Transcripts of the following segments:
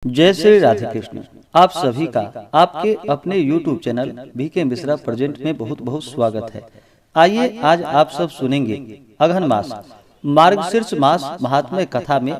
जय श्री राधे कृष्ण। आप सभी का आपके अपने YouTube channel BK Mishra present में बहुत बहुत स्वागत है। आइए आज आप सब सुनेंगे अगहन मास मार्गशीर्ष मास महात्म्य कथा में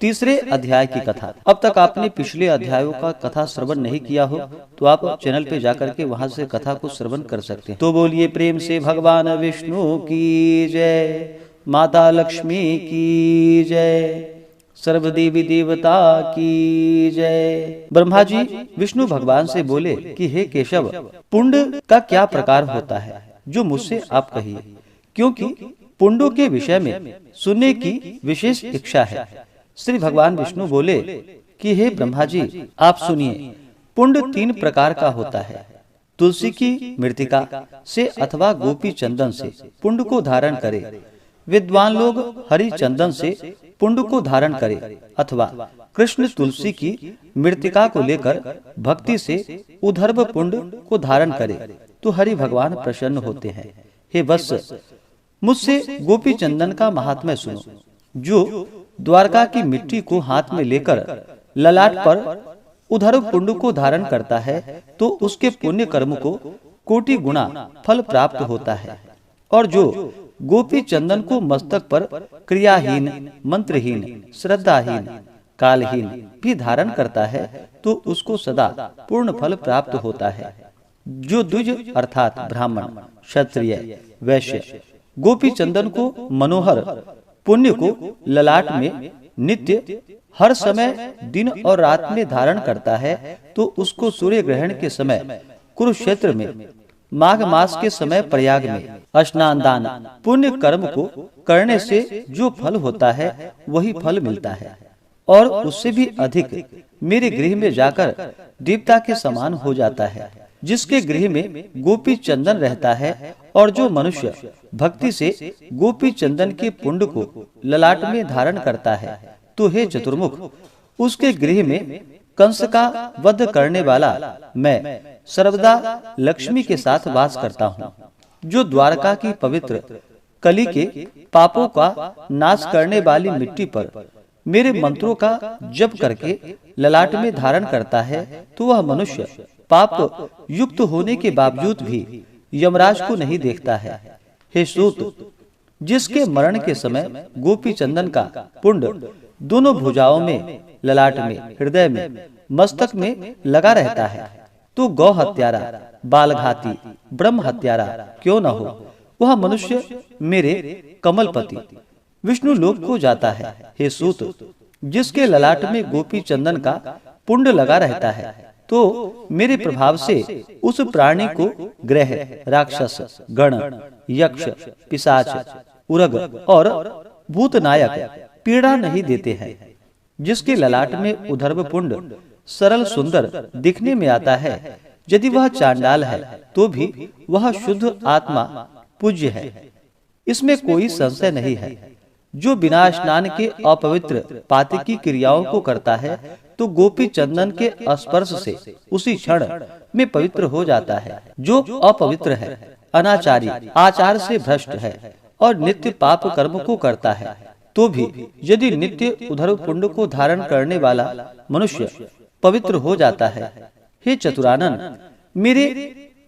तीसरे अध्याय की कथा। अब तक आपने पिछले अध्यायों का कथा श्रवण नहीं किया हो तो आप चैनल पे जाकर के वहां से कथा को श्रवण कर सकते हैं। तो बोलिए प्रेम से भगवान विष्णु की जय, माता लक्ष्मी की जय, सर्वदेवी देवता की जय। ब्रह्मा जी विष्णु भगवान से बोले कि हे केशव, पुण्य का क्या प्रकार होता है जो मुझसे आप कहिए, क्योंकि पुण्यों के विषय में सुनने की विशेष इच्छा है। श्री भगवान विष्णु बोले कि हे ब्रह्मा जी आप सुनिए, पुण्य 3 प्रकार का होता है। तुलसी की मृतिका से अथवा गोपी चंदन से पुण्य को धारण करे, विद्वान लोग हरि चंदन से पुण्य को धारण करे, अथवा कृष्ण तुलसी की मृतिका को लेकर भक्ति से उधर्व पुण्य को धारण करे तो हरि भगवान प्रसन्न होते हैं। हे वत्स, मुझसे गोपी चंदन का महात्म्य सुनो। जो द्वारका की मिट्टी को हाथ में लेकर ललाट पर उधर्व पुण्य को धारण करता है तो उसके पुण्य कर्म को कोटि गुना फल प्राप्त होता है। और जो गोपी चंदन को मस्तक पर क्रियाहीन, मंत्रहीन, श्रद्धाहीन, कालहीन भी धारण करता है तो उसको सदा पूर्ण फल प्राप्त होता है। जो द्विज अर्थात ब्राह्मण, क्षत्रिय, वैश्य गोपी चंदन को मनोहर पुण्य को ललाट में नित्य हर समय दिन और रात में धारण करता है तो उसको सूर्य ग्रहण के समय कुरुक्षेत्र में, माघ मास के समय प्रयाग में स्नान दान पुण्य कर्म को करने से जो फल होता है वही फल मिलता है, और उससे भी अधिक मेरे गृह में जाकर देवता के समान हो जाता है। जिसके गृह में गोपी चंदन रहता है और जो मनुष्य भक्ति से गोपी चंदन के पुण्य को ललाट में धारण करता है तो हे चतुर्मुख, उसके गृह में कंस का वध करने वाला मैं सर्वदा लक्ष्मी के साथ वास करता हूँ। जो द्वारका की पवित्र कली के पापों का नाश करने वाली मिट्टी पर मेरे मंत्रों का जप करके ललाट में धारण करता है तो वह मनुष्य पाप युक्त होने के बावजूद भी यमराज को नहीं देखता है। हे सूत, जिसके मरण के समय गोपी चंदन का पुण्य दोनों भुजाओं में, ललाट में, हृदय में, मस्तक में लगा रहता है तो गौ हत्यारा, बालघाती, ब्रह्म हत्यारा क्यों न हो, वह मनुष्य मेरे कमलपति विष्णु लोक को जाता है। हे सूत, जिसके ललाट में गोपी चंदन का पुण्य लगा रहता है तो मेरे प्रभाव से उस प्राणी को ग्रह, राक्षस, गण, यक्ष, पिशाच, उरग और भूतनायक पीड़ा नहीं देते हैं। जिसके ललाट में उधर्व पुण्य सरल सुंदर दिखने में आता है, यदि वह चांडाल है तो भी वह शुद्ध आत्मा पूज्य है, इसमें कोई संशय नहीं है। जो बिना स्नान के अपवित्र पातकी क्रियाओं को करता है तो गोपी चंदन के स्पर्श से उसी क्षण में पवित्र हो जाता है। जो अपवित्र है, अनाचारी, आचार से भ्रष्ट है और नित्य पाप कर्म को करता है तो भी यदि नित्य उधर्व पुण्य को धारण करने वाला मनुष्य पवित्र हो जाता है। हे चतुरानन, मेरे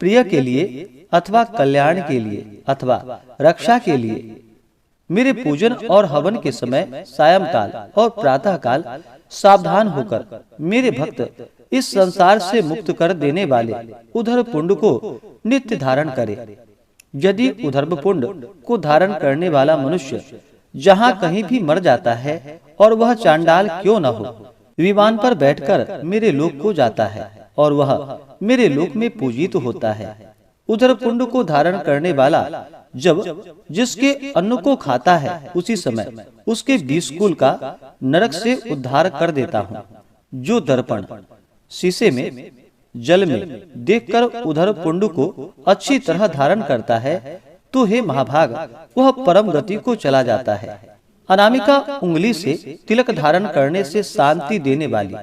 प्रिय के लिए अथवा कल्याण के लिए अथवा रक्षा के लिए मेरे पूजन और हवन के समय सायंकाल और प्रातः काल सावधान होकर मेरे भक्त इस संसार से मुक्त कर देने वाले उधर्व पुण्य को नित्य धारण करे। यदि उधर्व पुण्य को धारण करने वाला मनुष्य जहाँ कहीं भी मर जाता है और वह चांडाल क्यों न हो, विमान पर बैठकर मेरे लोक को जाता है और वह मेरे लोक में पूजित होता है। उधर पुण्य को धारण करने वाला जब जिसके अन्न को खाता है उसी समय उसके 20 कुल का नरक से उद्धार कर देता हूँ। जो दर्पण, शीशे में, जल में देखकर उधर पुण्य को अच्छी तरह धारण करता है तो हे महाभाग, वह परम गति को चला जाता है। अनामिका उंगली से तिलक धारण करने से शांति देने वाली,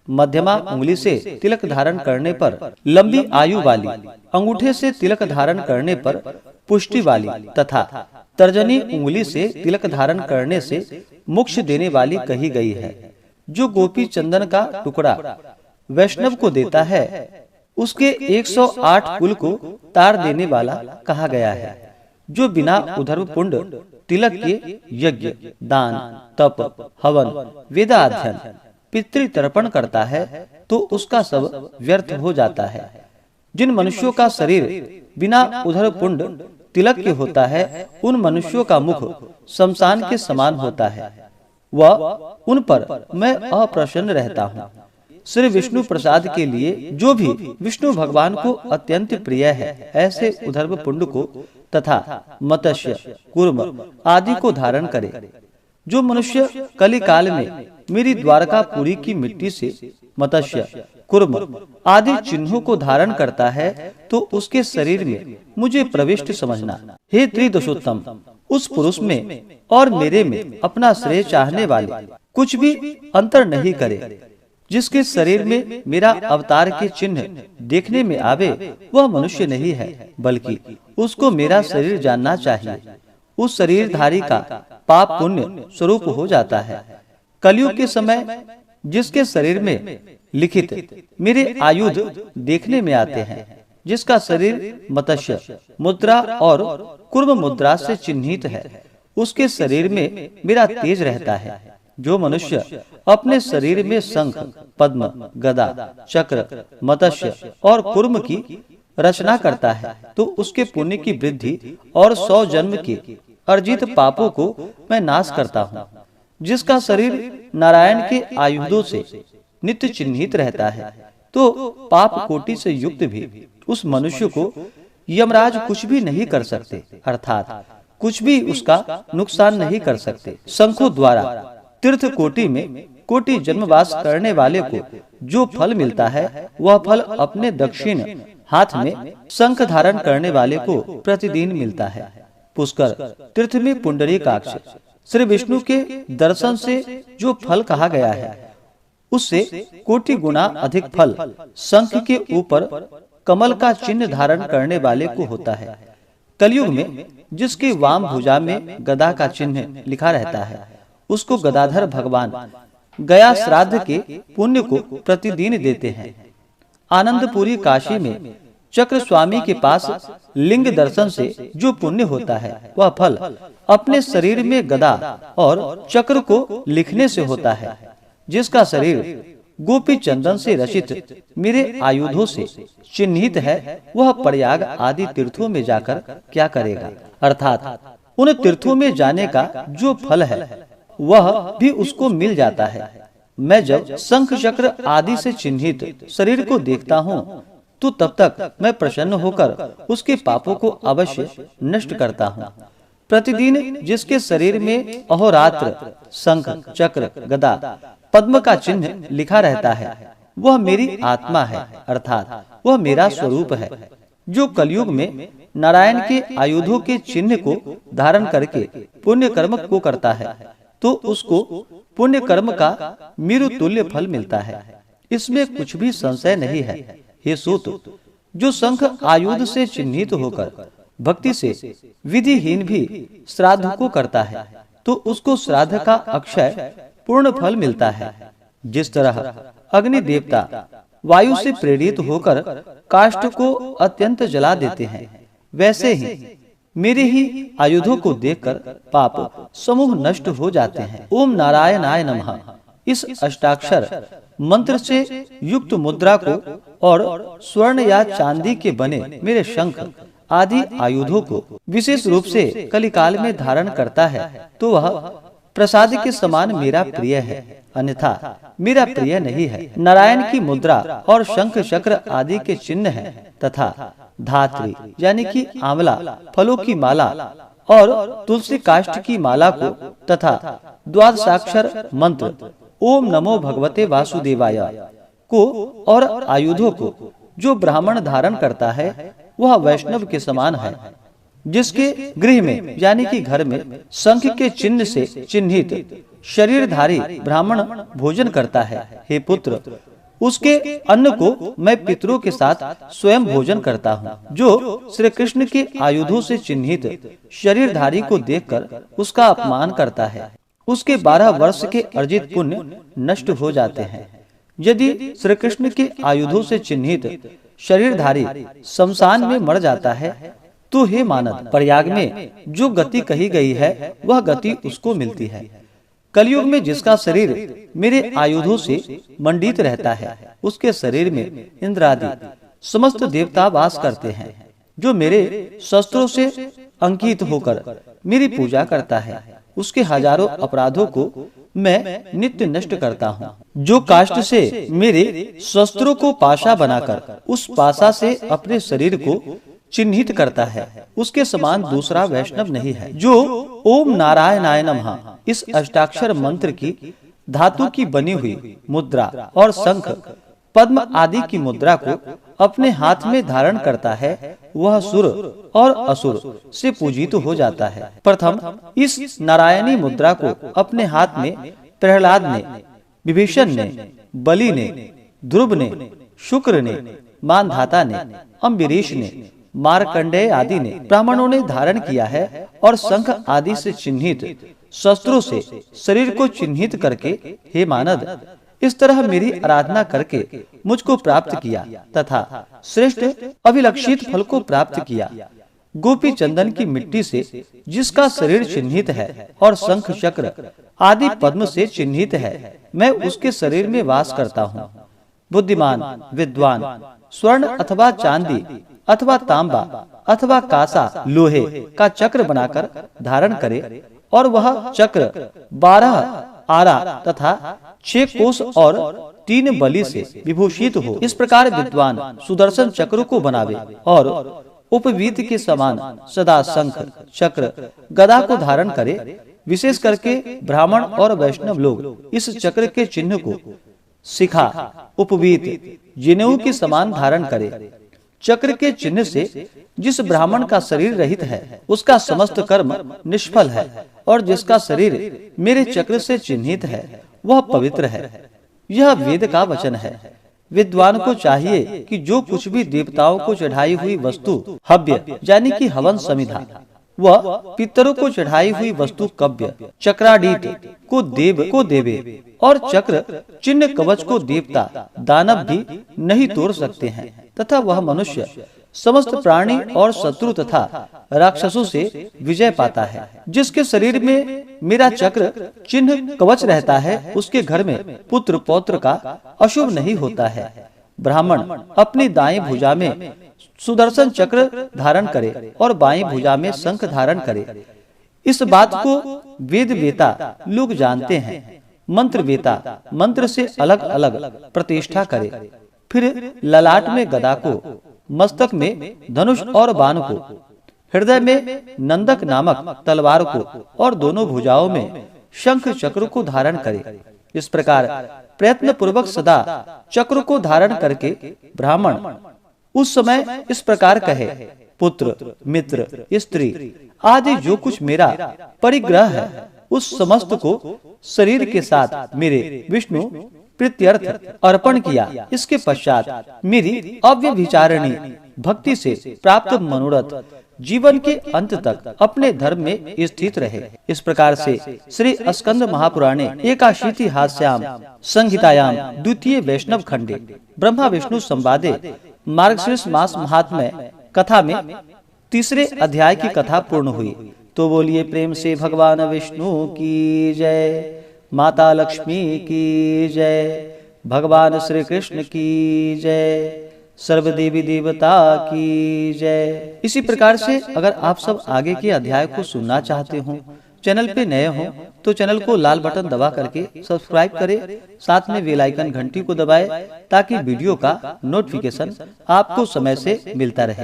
मध्यमा उंगली से तिलक धारण करने पर लंबी आयु वाली, अंगूठे से तिलक धारण करने पर पुष्टि वाली तथा तर्जनी उंगली से तिलक धारण करने से मोक्ष देने वाली कही गई है। जो गोपी चंदन का टुकड़ा वैष्णव को देता है, उसके 108 कुल को तार देने वाला कहा गया है। जो बिना उधर्व पुण्य तिलक के यज्ञ, दान, तप, हवन, वेदाध्ययन, पितृतर्पण करता है तो उसका सब व्यर्थ हो जाता है। जिन मनुष्यों का शरीर बिना उधर पुण्य तिलक के होता है, उन मनुष्यों का मुख शमशान के समान होता है। वह उन पर मैं अप्रसन्न रहता हूँ। श्री विष्णु प्रसाद के लिए जो भी विष्णु भगवान को अत्यंत प्रिय है, ऐसे उधर्व पुण्य को तथा मत्स्य, कूर्म आदि को धारण करे। जो मनुष्य कली काल में मेरी द्वारकापुरी की मिट्टी से मत्स्य, कूर्म आदि चिन्हों को धारण करता है, तो उसके शरीर में मुझे प्रविष्ट समझना। हे त्रिदशोत्तम, उस पुरुष में और मेरे में अपना श्रेय चाहने वाले कुछ भी अंतर नहीं करे। जिसके शरीर में मेरा अवतार के चिन्ह देखने में आवे, वह मनुष्य नहीं है, बल्कि उसको मेरा शरीर जानना चाहिए। उस शरीरधारी का पाप पुण्य स्वरूप हो जाता है। कलयुग के समय जिसके शरीर में लिखित मेरे आयुध देखने में आते हैं, जिसका शरीर मत्स्य मुद्रा और कूर्म मुद्रा से चिन्हित है, उसके शरीर में मेरा तेज रहता है। जो मनुष्य अपने शरीर में शंख, पद्म, गदा, चक्र, मत्स्य और कूर्म की रचना करता है, तो उसके पुण्य की वृद्धि और 100 जन्म के अर्जित पापों को मैं नाश करता हूँ। जिसका शरीर नारायण के आयुधों से नित्य चिन्हित रहता है, तो पाप कोटि से युक्त भी उस मनुष्य को यमराज कुछ भी नहीं कर सकते, अर्थात कुछ भी उसका नुकसान नहीं कर सकते। शंखों द्वारा तीर्थ कोटि में कोटि जन्मवास करने वाले को जो फल मिलता है, वह फल अपने दक्षिण हाथ में शंख धारण करने वाले को प्रतिदिन मिलता है। पुष्कर तीर्थ में पुंडरीकाक्ष श्री विष्णु के दर्शन से जो फल कहा गया है, उससे कोटि गुना अधिक फल शंख के ऊपर कमल का चिन्ह धारण करने वाले को होता है। कलयुग में जिसके वाम भुजा में गदा का चिन्ह लिखा रहता है, उसको गदाधर भगवान गया श्राद्ध के पुण्य को प्रतिदिन देते हैं। आनंदपुरी काशी में चक्र स्वामी के पास लिंग दर्शन से जो पुण्य होता है, वह फल अपने शरीर में गदा और चक्र को लिखने से होता है। जिसका शरीर गोपी चंदन से रचित मेरे आयुधों से चिन्हित है, वह प्रयाग आदि तीर्थों में जाकर क्या करेगा, अर्थात उन तीर्थों में जाने का जो फल है, वह भी उसको मिल जाता है। मैं जब शंख चक्र आदि से चिन्हित शरीर को देखता हूँ, तो तब तक मैं प्रसन्न होकर उसके पापों को अवश्य नष्ट करता हूँ। प्रतिदिन जिसके शरीर में अहोरात्र शंख, चक्र, गदा, पद्म का चिन्ह लिखा रहता है, वह मेरी आत्मा है, अर्थात वह मेरा स्वरूप है। जो कलयुग में नारायण के आयुधों के चिन्ह को धारण करके पुण्य कर्म को करता है, तो उसको पुण्य कर्म का मेरु तुल्य फल मिलता है। इसमें कुछ भी संशय नहीं है। हे सूत, जो शंख आयुध से चिन्हित होकर भक्ति से विधिहीन भी श्राद्ध को करता है, तो उसको श्राद्ध का अक्षय पूर्ण फल मिलता है। जिस तरह अग्नि देवता वायु से प्रेरित होकर काष्ठ को अत्यंत जला देते हैं, वैसे ही मेरे ही आयुधों को देखकर पाप समूह नष्ट हो जाते हैं। ओम नारायणाय नमः इस अष्टाक्षर मंत्र से युक्त मुद्रा को और स्वर्ण या चांदी के बने मेरे शंख आदि आयुधों को विशेष रूप से कलिकाल में धारण करता है, तो वह प्रसाद के समान मेरा प्रिय है, अन्यथा मेरा प्रिय नहीं है। नारायण की मुद्रा और शंख चक्र आदि के चिन्ह है, तथा धात्री यानी कि आंवला फलों की माला और तुलसी काष्ठ की माला को तथा द्वादशाक्षर मंत्र ओम नमो भगवते वासुदेवाय को और आयुधों को जो ब्राह्मण धारण करता है, वह वैष्णव के समान है। जिसके गृह में यानी कि घर में शंख के चिन्ह से चिन्हित शरीरधारी ब्राह्मण भोजन करता है, हे पुत्र, उसके अन्न को मैं पितरों के साथ स्वयं भोजन करता हूँ। जो श्री कृष्ण के आयुधों से चिन्हित शरीरधारी को देखकर उसका अपमान करता है, उसके 12 वर्ष के अर्जित पुण्य नष्ट हो जाते हैं। यदि श्री कृष्ण के आयुधों से चिन्हित शरीरधारी शमशान में मर जाता है तो हे मानद, प्रयाग में जो गति कही गई है वह गति उसको मिलती है। कलयुग में जिसका शरीर मेरे आयुधों से मंडित रहता है उसके शरीर में इंद्र आदि समस्त देवता वास करते हैं। जो मेरे शस्त्रों से अंकित होकर मेरी पूजा करता है उसके हजारों अपराधों को मैं नित्य नष्ट करता हूँ। जो काष्ठ से मेरे शस्त्रों को पाशा बनाकर उस पाशा से अपने शरीर को चिन्हित करता है उसके समान दूसरा वैष्णव नहीं है। जो ओम नारायणाय नमः इस अष्टाक्षर मंत्र की धातु की बनी हुई मुद्रा और शंख पद्म आदि की मुद्रा को अपने हाथ में धारण करता है वह सुर और असुर से पूजित हो जाता है। प्रथम इस नारायणी मुद्रा को अपने हाथ में प्रहलाद ने, विभीषण ने, बलि ने, ध्रुव ने, शुक्र ने, मानधाता ने, अम्बरीश ने, मार्कंडेय आदि ने, ब्राह्मणों ने धारण किया है और शंख आदि से चिन्हित शस्त्रों से शरीर को चिन्हित करके हे मानद इस तरह मेरी आराधना करके मुझको प्राप्त किया तथा श्रेष्ठ अभिलक्षित फल को प्राप्त किया। गोपी चंदन की मिट्टी से जिसका शरीर चिन्हित है और शंख चक्र आदि पद्म से चिन्हित है मैं उसके शरीर में वास करता हूँ। बुद्धिमान विद्वान स्वर्ण अथवा चांदी अथवा तांबा अथवा कांसा लोहे का चक्र बनाकर धारण करे और वह चक्र 12 आरा तथा 6 कोस और 3 बलि से विभूषित हो। इस प्रकार विद्वान सुदर्शन चक्र को बनावे और उपवीत के समान सदा शंख चक्र गदा को धारण करे। विशेष करके ब्राह्मण और वैष्णव लोग इस चक्र के चिन्ह को शिखा उपवीत जिनेऊ के समान धारण करे। चक्र के चिन्ह से जिस ब्राह्मण का शरीर रहित है उसका समस्त कर्म निष्फल है और जिसका शरीर मेरे चक्र से चिन्हित है वह पवित्र है। यह वेद का वचन है। विद्वान को चाहिए कि जो कुछ भी देवताओं को चढ़ाई हुई वस्तु हव्य यानी कि हवन समिधा वह पितरों को चढ़ाई हुई वस्तु कव्य चक्राडीट को देवे और चक्र चिन्ह कवच को देवता दानव भी नहीं तोड़ सकते हैं तथा वह मनुष्य समस्त प्राणी और शत्रु तथा राक्षसों से विजय पाता है। जिसके शरीर में मेरा चक्र चिन्ह कवच रहता है उसके घर में पुत्र पौत्र का अशुभ नहीं होता है। ब्राह्मण अपनी दाएं भुजा में सुदर्शन चक्र धारण करे और बाएं भुजा में शंख धारण करे। इस बात को वेद वेता लोग जानते हैं। मंत्र वेता मंत्र से अलग अलग प्रतिष्ठा करे, फिर ललाट में गदा को, मस्तक में धनुष और बाण को, हृदय में नंदक नामक तलवार को और दोनों भुजाओं में शंख चक्र को धारण करे। इस प्रकार प्रयत्न पूर्वक सदा चक्र को धारण करके ब्राह्मण उस समय इस प्रकार कहे, पुत्र मित्र स्त्री आदि जो कुछ मेरा परिग्रह है उस समस्त को शरीर के साथ मेरे विष्णु प्रीत्यर्थ अर्पण किया। इसके पश्चात मेरी अव्यभिचारिणी भक्ति से प्राप्त मनोरथ जीवन के अंत तक अपने धर्म में स्थित रहे। इस प्रकार से श्री स्कंद महापुराणे एकाशीति हास्याम संहितायाम द्वितीय वैष्णव खंडे ब्रह्मा विष्णु संवादे मार्गशीर्ष मास महात्म्य कथा में तीसरे अध्याय की कथा पूर्ण हुई। तो बोलिए प्रेम से भगवान विष्णु की जय, माता लक्ष्मी की जय, भगवान श्री कृष्ण की जय, सर्व देवी देवता की जय। इसी प्रकार से अगर आप सब आगे के अध्याय को सुनना चाहते हो, चैनल पे नए हो तो चैनल को लाल बटन दबा करके सब्सक्राइब करें, साथ में बेल आइकन घंटी को दबाएं ताकि वीडियो का नोटिफिकेशन आपको समय से मिलता रहे।